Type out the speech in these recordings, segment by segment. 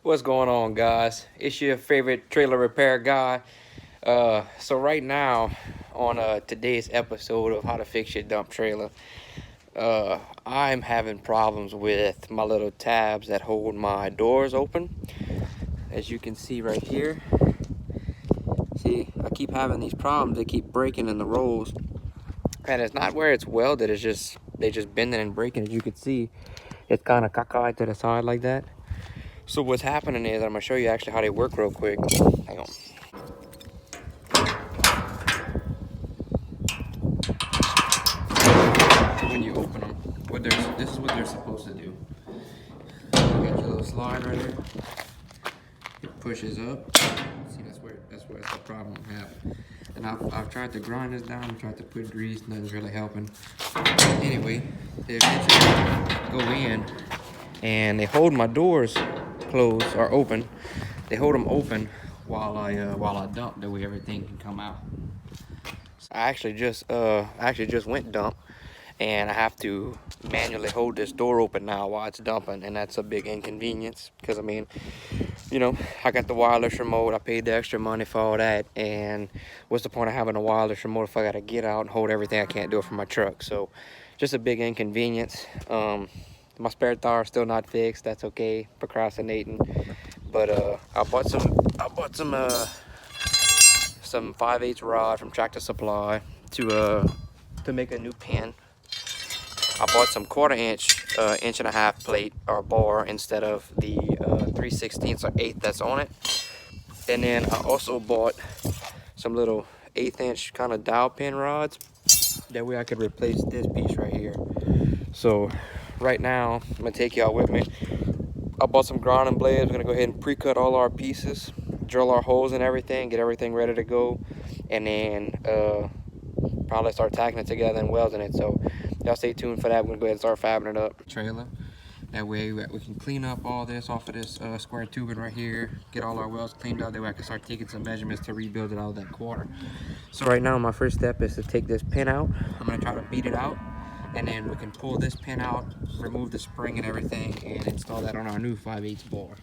What's going on, guys? It's your favorite trailer repair guy. So right now on today's episode of How to Fix Your Dump Trailer, I'm having problems with my little tabs that hold my doors open. As you can see right here, see, I keep having these problems. They keep breaking in the rolls, and it's not where it's welded. It's just they just bending and breaking. As you can see, it's kind of cockeyed to the side like that. So what's happening is I'm gonna show you actually how they work real quick. Hang on. When you open them, this is what they're supposed to do. You got your little slide right here. It pushes up. See, that's where it's the problem I'm having. And I've tried to grind this down, tried to put grease, nothing's really helping. Anyway, they eventually go in and they hold my doors closed or open. They hold them open while I dump, that way everything can come out. So I actually just went dump, and I have to manually hold this door open now while it's dumping, and that's a big inconvenience because I mean, you know, I got the wireless remote. I paid the extra money for all that, and what's the point of having a wireless remote if I gotta get out and hold everything? I can't do it from my truck. So just a big inconvenience. My spare tire is still not fixed. That's okay, procrastinating. But I bought some 5/8 rod from Tractor Supply to make a new pin. I bought some 1/4 inch, inch and a half plate or bar instead of the 3/16 or 1/8 that's on it. And then I also bought some little 1/8 inch kind of dowel pin rods. That way I could replace this piece right here. So right now, I'm gonna take y'all with me. I bought some grinding blades. We're gonna go ahead and pre-cut all our pieces, drill our holes and everything, get everything ready to go, and then probably start tacking it together and welding it. So y'all stay tuned for that. We're gonna go ahead and start fabbing it up. Trailer. That way we can clean up all this off of this square tubing right here, get all our welds cleaned out. That way I can start taking some measurements to rebuild it out of that 1/4. So right now my first step is to take this pin out. I'm gonna try to beat it out, and then we can pull this pin out, remove the spring and everything, and install that on our new 5/8 bar.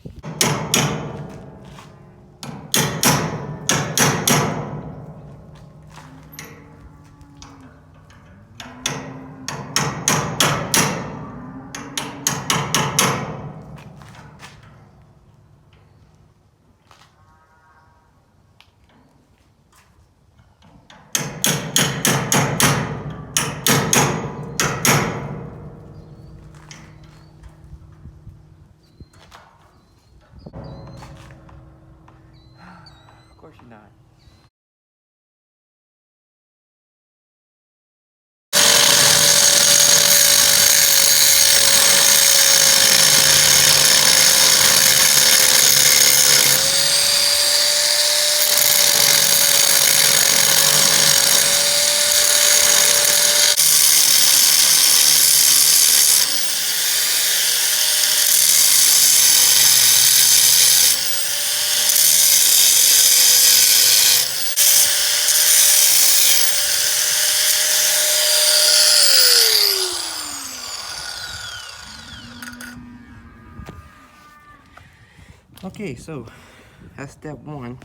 Of course you're not. Okay, so that's step one.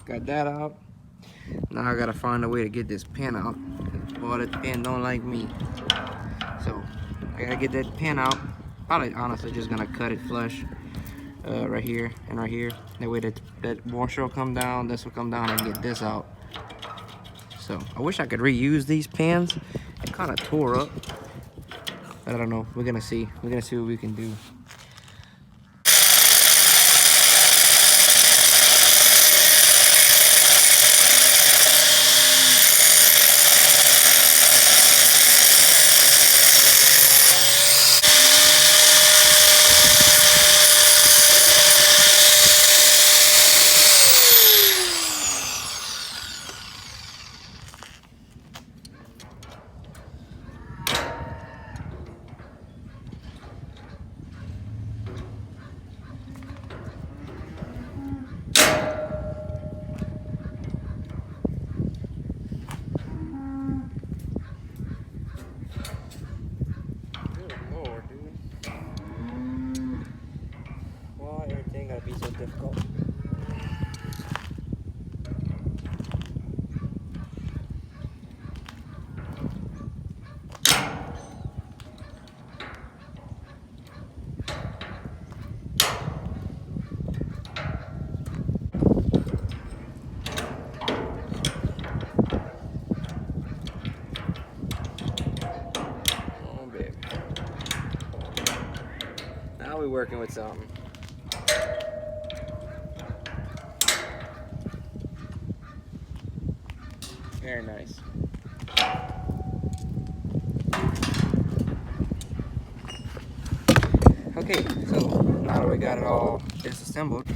Got that out. Now I gotta find a way to get this pin out. Boy, this pin don't like me. So I gotta get that pin out. Probably honestly just gonna cut it flush right here and right here. That way that washer will come down, this will come down, and get this out. So I wish I could reuse these pins. It kind of tore up. But I don't know. We're gonna see. We're gonna see what we can do. be so difficult. Oh, baby. Now we're working with something. Very nice. Okay, so now that we got it all disassembled,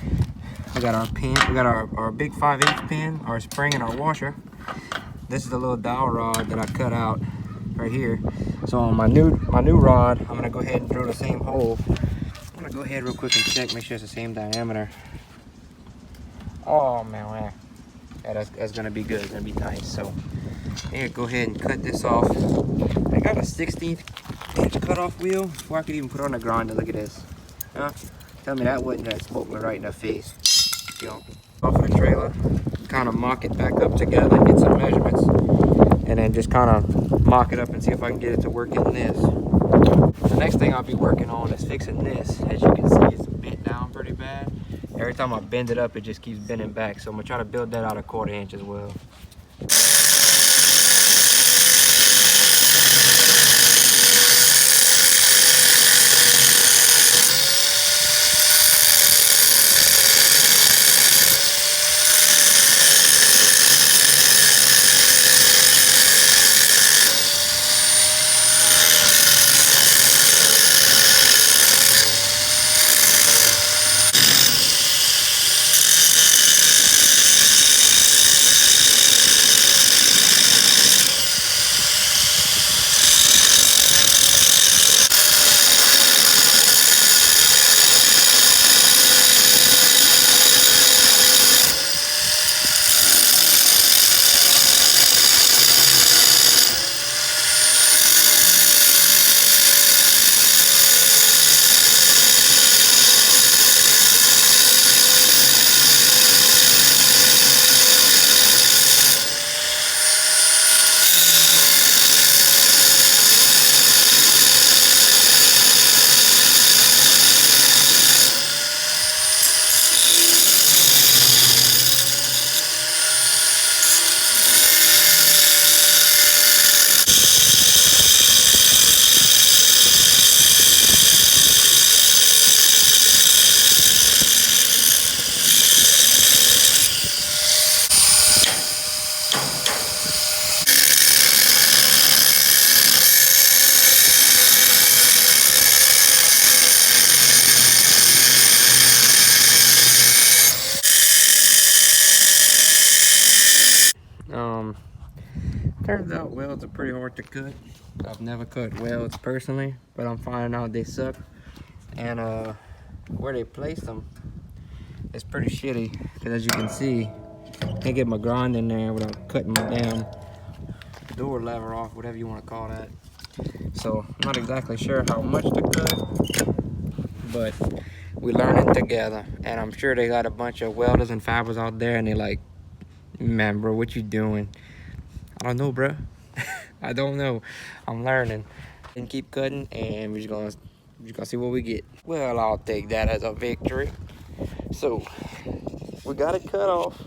we got our pin, we got our big 5/8 pin, our spring, and our washer. This is the little dowel rod that I cut out right here. So on my new rod, I'm gonna go ahead and drill the same hole. I'm gonna go ahead real quick and check, make sure it's the same diameter. Oh man, yeah, that's gonna be good. It's gonna be nice. So here, go ahead and cut this off. I got a 16th inch cutoff wheel before I could even put on the grinder. Look at this. Huh? Tell me that wouldn't have spoke me right in the face. Off of the trailer, kind of mock it back up together, get some measurements, and then just kind of mock it up and see if I can get it to work in this. The next thing I'll be working on is fixing this. As you can see, it's bent down pretty bad. Every time I bend it up, it just keeps bending back. So I'm gonna try to build that out a 1/4 inch as well. Turns out welds are pretty hard to cut. I've never cut welds personally, but I'm finding out they suck. And where they place them, it's pretty shitty. Because as you can see, I can't get my grind in there without cutting my damn door lever off, whatever you want to call that. So I'm not exactly sure how much to cut, but we learn it together. And I'm sure they got a bunch of welders and fabbers out there, and they're like, man, bro, what you doing? I don't know, bro. I don't know. I'm learning. And keep cutting, and we're just gonna see what we get. Well, I'll take that as a victory. So we got it cut off.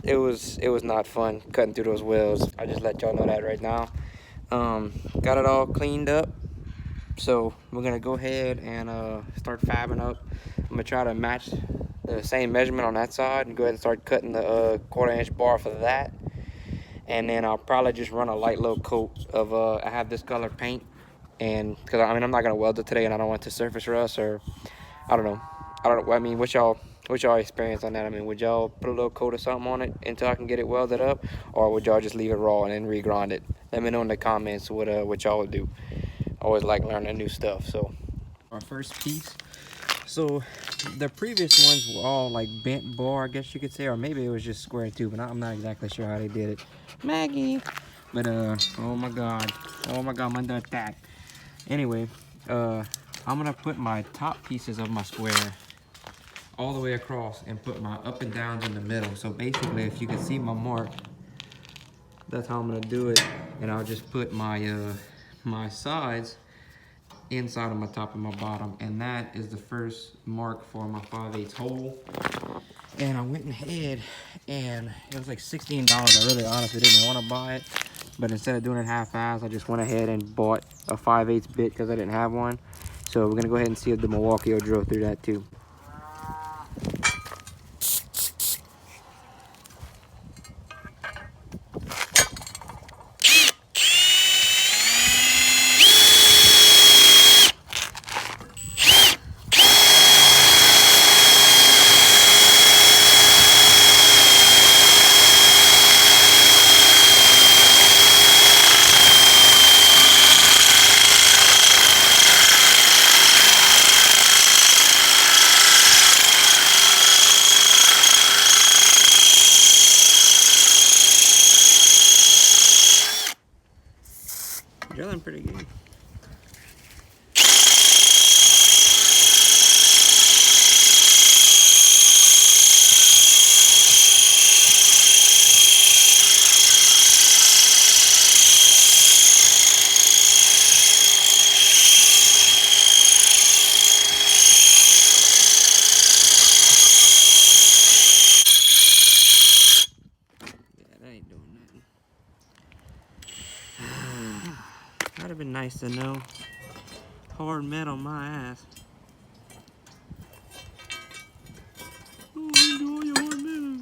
It was not fun cutting through those welds. I just let y'all know that right now. Got it all cleaned up. So we're gonna go ahead and start fabbing up. I'm gonna try to match the same measurement on that side and go ahead and start cutting the 1/4 inch bar for that. And then I'll probably just run a light little coat of I have this color paint, and because I mean I'm not gonna weld it today, and I don't want to surface rust, or I don't know. I mean, what's y'all experience on that? I mean, would y'all put a little coat or something on it until I can get it welded up, or would y'all just leave it raw and then re-grind it? Let me know in the comments what y'all would do. I always like learning new stuff. So our first piece. So the previous ones were all like bent bar, I guess you could say, or maybe it was just square too, but I'm not exactly sure how they did it. Maggie. But oh my god, I'm under attack. Anyway, I'm gonna put my top pieces of my square all the way across and put my up and downs in the middle. So basically, if you can see my mark, that's how I'm gonna do it. And I'll just put my my sides inside of my top and my bottom, and that is the first mark for my 5/8 hole. And I went ahead and it was like $16. I really honestly didn't want to buy it, but instead of doing it half-ass, I just went ahead and bought a 5/8 bit because I didn't have one. So we're gonna go ahead and see if the Milwaukee will drill through that too. Drilling pretty good. That'd have been nice to know. Hard metal my ass. Oh, enjoy your hard metal.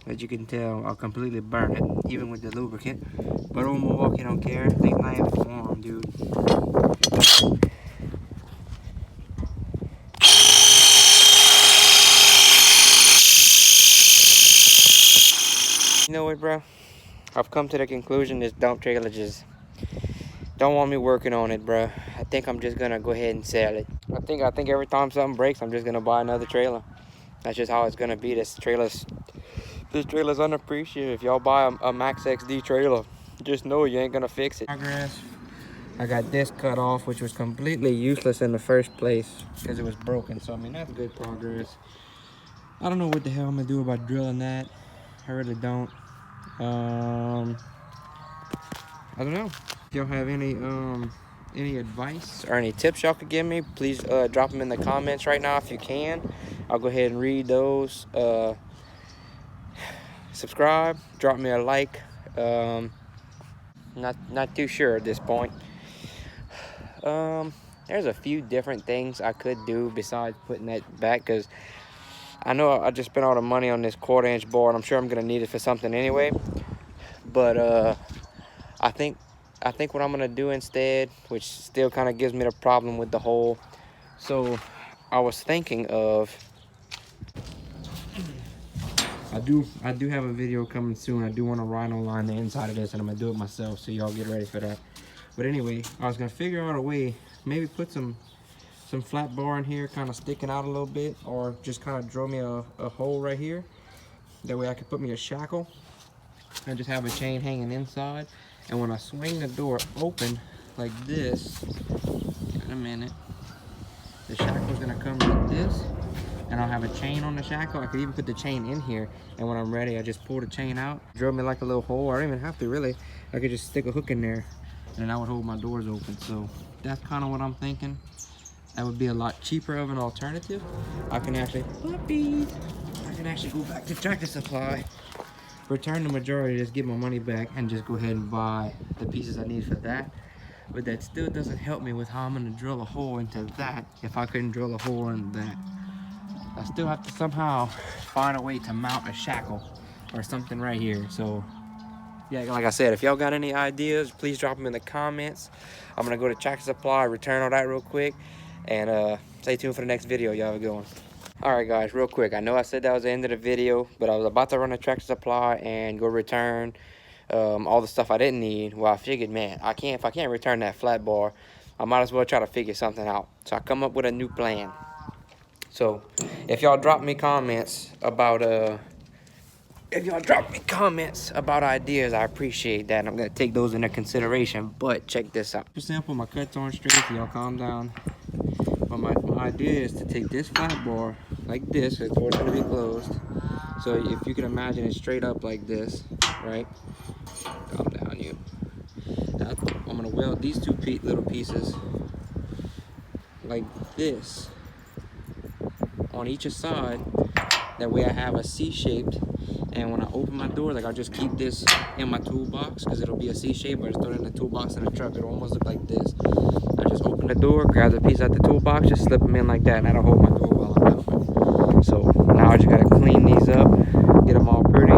As you can tell, I'll completely burn it, even with the lubricant. But old Milwaukee don't care. They nice and warm, dude. You know what, bro? I've come to the conclusion this dump trailer just don't want me working on it, bro. I think I'm just gonna go ahead and sell it. I think every time something breaks, I'm just gonna buy another trailer. That's just how it's gonna be. This trailer's unappreciated. If y'all buy a Max XD trailer, just know you ain't gonna fix it. Progress. I got this cut off, which was completely useless in the first place because it was broken. So I mean, that's good progress. I don't know what the hell I'm gonna do about drilling that. I really don't. I don't know. If y'all have any advice or any tips y'all could give me, please drop them in the comments right now if you can. I'll go ahead and read those. Subscribe, drop me a like. Not too sure at this point. There's a few different things I could do besides putting that back, because I know I just spent all the money on this 1/4-inch board. I'm sure I'm gonna need it for something anyway. But I think what I'm gonna do instead, which still kind of gives me the problem with the hole. So I was thinking of, I do have a video coming soon. I do want to rhino line the inside of this, and I'm gonna do it myself, so y'all get ready for that. But anyway, I was gonna figure out a way, maybe put some flat bar in here, kind of sticking out a little bit, or just kind of drill me a hole right here. That way I could put me a shackle and just have a chain hanging inside. And when I swing the door open like this, in a minute, the shackle's gonna come like this, and I'll have a chain on the shackle. I could even put the chain in here, and when I'm ready, I just pull the chain out, drill me like a little hole. I don't even have to really. I could just stick a hook in there, and that would hold my doors open. So that's kind of what I'm thinking. That would be a lot cheaper of an alternative. I can actually go back to Tractor Supply, return the majority, just get my money back, and just go ahead and buy the pieces I need for that. But that still doesn't help me with how I'm gonna drill a hole into that if I couldn't drill a hole in that. I still have to somehow find a way to mount a shackle or something right here. So yeah, like I said, if y'all got any ideas, please drop them in the comments. I'm gonna go to Tractor Supply, return all that real quick, and stay tuned for the next video. Y'all have a good one. All right, guys, real quick. I know I said that was the end of the video, but I was about to run to Tractor Supply and go return all the stuff I didn't need. Well, I figured, man, if I can't return that flat bar, I might as well try to figure something out. So I come up with a new plan. So if y'all drop me comments about if y'all drop me comments about ideas, I appreciate that. And I'm gonna take those into consideration. But check this out. For example, my cuts aren't straight, so y'all calm down. But my idea is to take this flat bar like this. The door's gonna be closed. So if you can imagine it straight up like this, right? Calm down, you. Now, I'm gonna weld these two little pieces like this on each side. That way I have a C-shaped, and when I open my door, like I'll just keep this in my toolbox because it'll be a C-shape, but I just throw it in the toolbox in the truck. It'll almost look like this. I just open the door, grab the piece out the toolbox, just slip them in like that, and that'll hold my door while I'm out. So now I just gotta clean these up, get them all pretty.